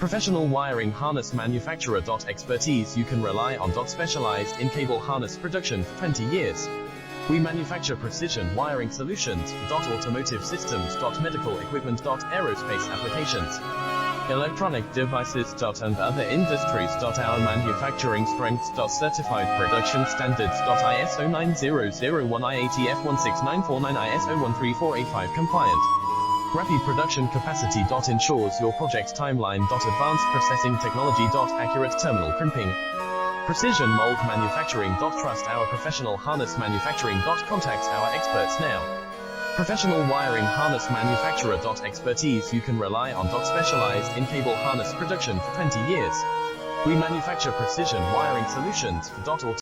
Professional wiring harness manufacturer. Expertise you can rely on. Specialized in cable harness production for 20 years. We manufacture precision wiring solutions. Automotive systems. Medical equipment. Aerospace applications. Electronic devices. And other industries. Our manufacturing strengths. Certified production standards. ISO 9001 IATF 16949 ISO 13485 compliant. Rapid production capacity. Ensures your project timeline. Advanced processing technology. Accurate terminal crimping. Precision mold manufacturing. Trust our professional harness manufacturing. Contact our experts now. Professional wiring harness manufacturer. Expertise you can rely on. Specialized in cable harness production for 20 years. We manufacture precision wiring solutions for